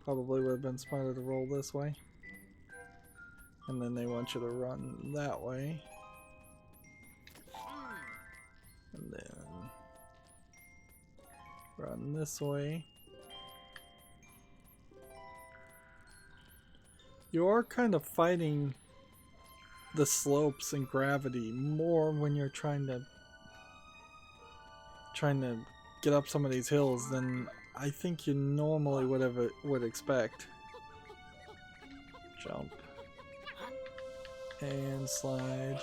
Probably would have been smarter to roll this way. And then they want you to run that way. And then run this way. You are kind of fighting the slopes and gravity more when you're trying to get up some of these hills than I think you normally would expect. Jump and slide.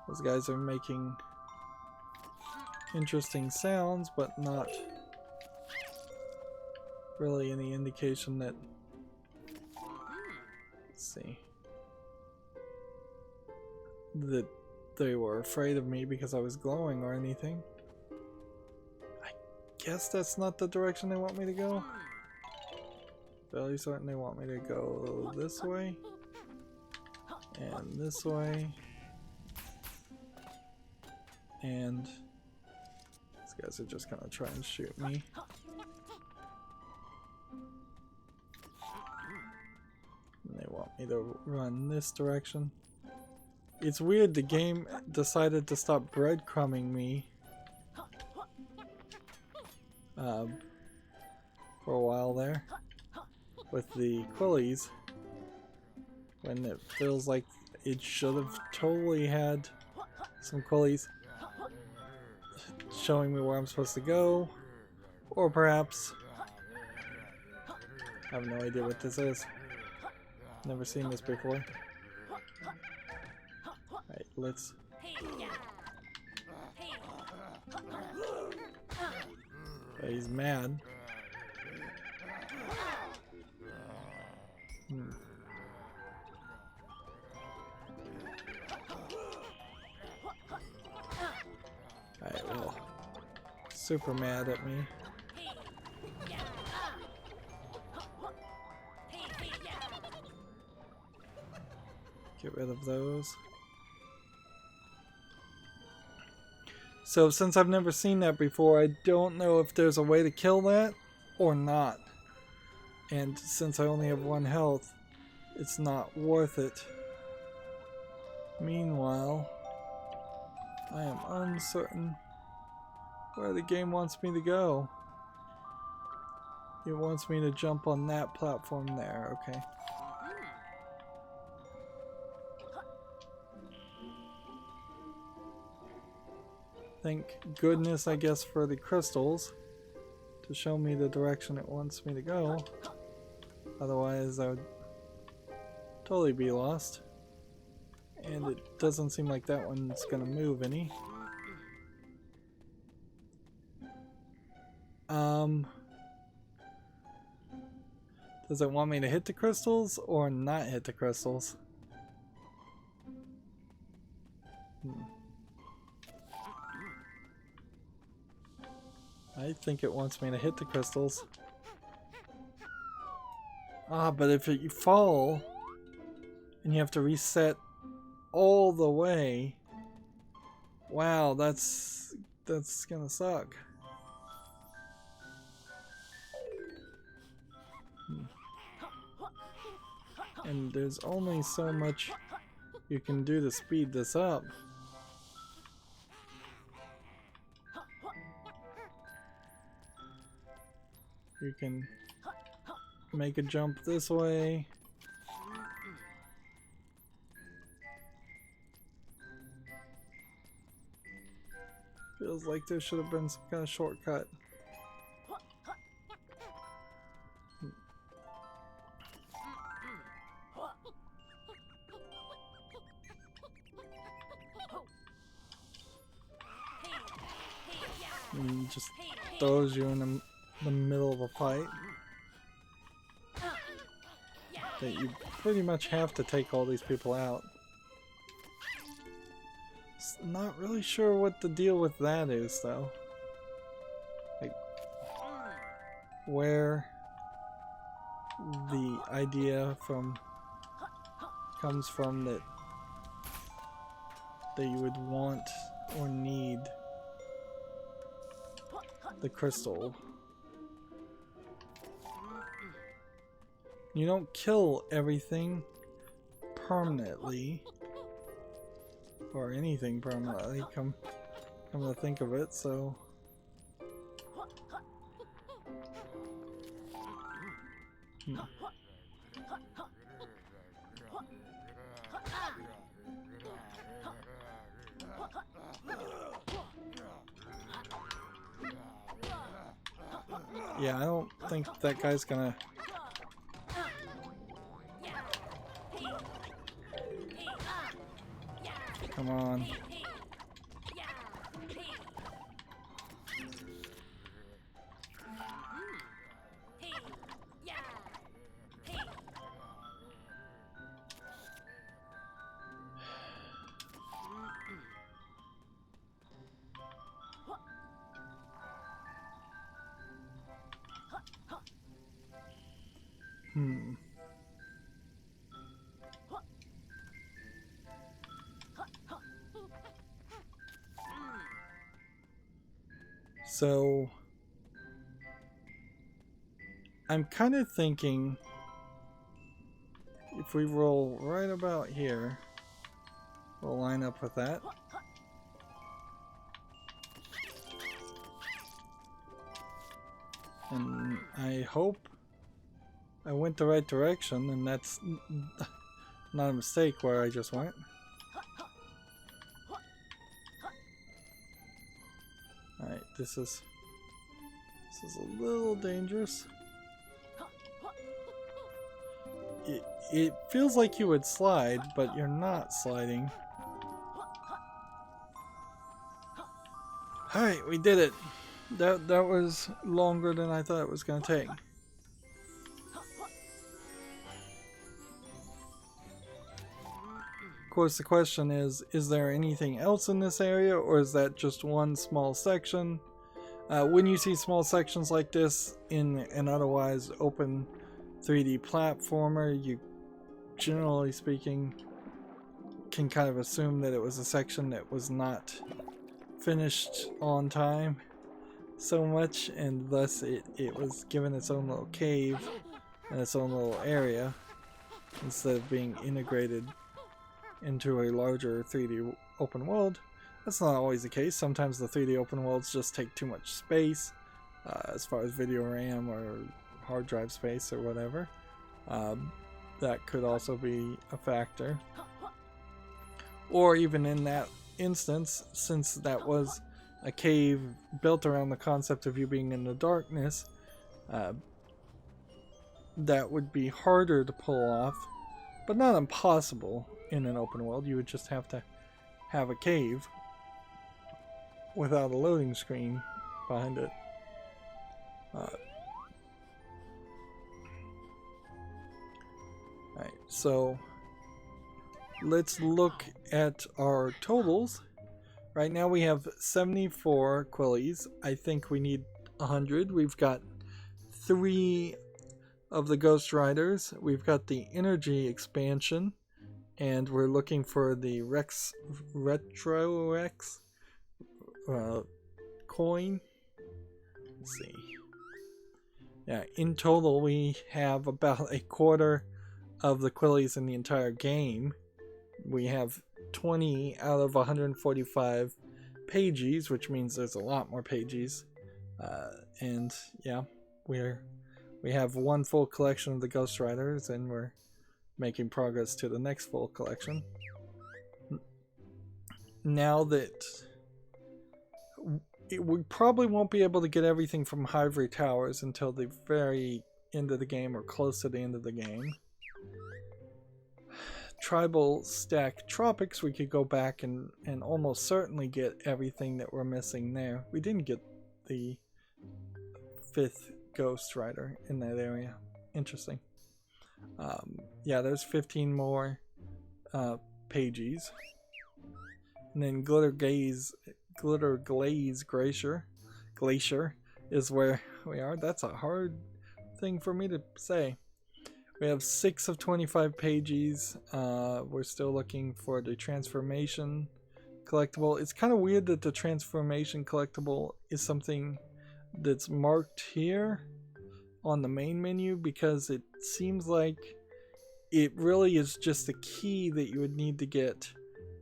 Those guys are making interesting sounds, but not really any indication that, let's see, that they were afraid of me because I was glowing or anything. I guess that's not the direction they want me to go. Fairly certain they want me to go this way and this way. And these guys are just gonna try and shoot me. And they want me to run this direction. It's weird, the game decided to stop breadcrumbing me for a while there with the quillies, when it feels like it should have totally had some quillies showing me where I'm supposed to go, or perhaps I have no idea what this is. Never seen this before. Alright, let's he's mad. Alright, well. Super mad at me. Get rid of those. So since I've never seen that before, I don't know if there's a way to kill that or not. And since I only have 1 health, it's not worth it. Meanwhile, I am uncertain where the game wants me to go. It wants me to jump on that platform there, okay. Thank goodness, I guess, for the crystals to show me the direction it wants me to go. Otherwise, I would totally be lost. And it doesn't seem like that one's gonna move any. Does it want me to hit the crystals or not hit the crystals? I think it wants me to hit the crystals. Ah, but if you fall and you have to reset all the way, wow, that's gonna suck. And there's only so much you can do to speed this up. You can make a jump this way. Feels like there should have been some kind of shortcut. And just throws you in the middle of a fight that you pretty much have to take all these people out. Not really sure what the deal with that is, though. Like, where the idea comes from that you would want or need the crystal. You don't kill everything permanently, or anything permanently, come to think of it, so yeah, I don't think that guy's gonna come on. So I'm kind of thinking if we roll right about here, we'll line up with that. And I hope I went the right direction, and that's not a mistake where I just went. Alright, this is a little dangerous. It feels like you would slide, but you're not sliding. Alright, we did it. That was longer than I thought it was going to take. Of course, the question is there anything else in this area, or is that just one small section? When you see small sections like this in an otherwise open 3D platformer, you, generally speaking, can kind of assume that it was a section that was not finished on time so much, and thus it was given its own little cave and its own little area instead of being integrated into a larger 3D open world. That's not always the case. Sometimes the 3D open worlds just take too much space as far as video RAM or hard drive space or whatever. That could also be a factor. Or even in that instance, since that was a cave built around the concept of you being in the darkness, that would be harder to pull off, but not impossible in an open world. You would just have to have a cave without a loading screen behind it. Alright, so let's look at our totals. Right now we have 74 quillies. I think we need 100. We've got 3 of the Ghost Riders. We've got the energy expansion, and we're looking for the Retro Rex coin. Let's see. Yeah, in total we have about a quarter of the quillies in the entire game. We have 20 out of 145 Pagies, which means there's a lot more Pagies. And yeah, we have one full collection of the Ghost Riders, and we're making progress to the next full collection. Now that we probably won't be able to get everything from Ivory Towers until the very end of the game, or close to the end of the game. Tribal Stack Tropics, we could go back and almost certainly get everything that we're missing there. We didn't get the 5th Ghost Rider in that area. Interesting. Yeah, there's 15 more Pagies. And then Glitter Glaze Glacier is where we are. That's a hard thing for me to say. We have 6 of 25 Pagies. We're still looking for the transformation collectible. It's kind of weird that the transformation collectible is something that's marked here on the main menu, because it seems like it really is just a key that you would need to get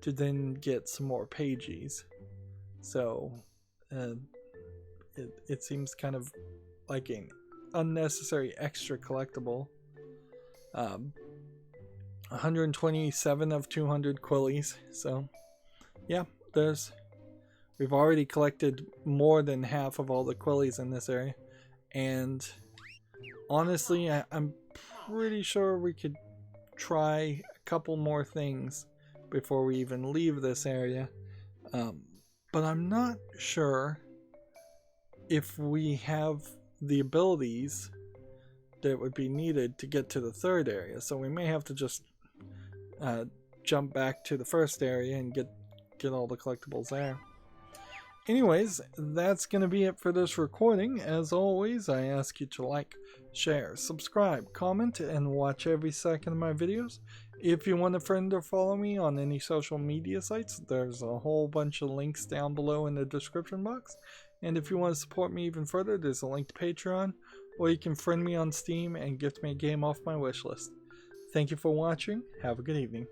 to then get some more Pagies. So it seems kind of like an unnecessary extra collectible. 127 of 200 quillies. So yeah, we've already collected more than half of all the quillies in this area, and honestly I'm pretty sure we could try a couple more things before we even leave this area, but I'm not sure if we have the abilities that would be needed to get to the 3rd area, so we may have to just jump back to the 1st area and get all the collectibles there. Anyways, that's going to be it for this recording. As always, I ask you to like, share, subscribe, comment, and watch every second of my videos. If you want to friend or follow me on any social media sites, there's a whole bunch of links down below in the description box. And if you want to support me even further, there's a link to Patreon, or you can friend me on Steam and gift me a game off my wishlist. Thank you for watching. Have a good evening.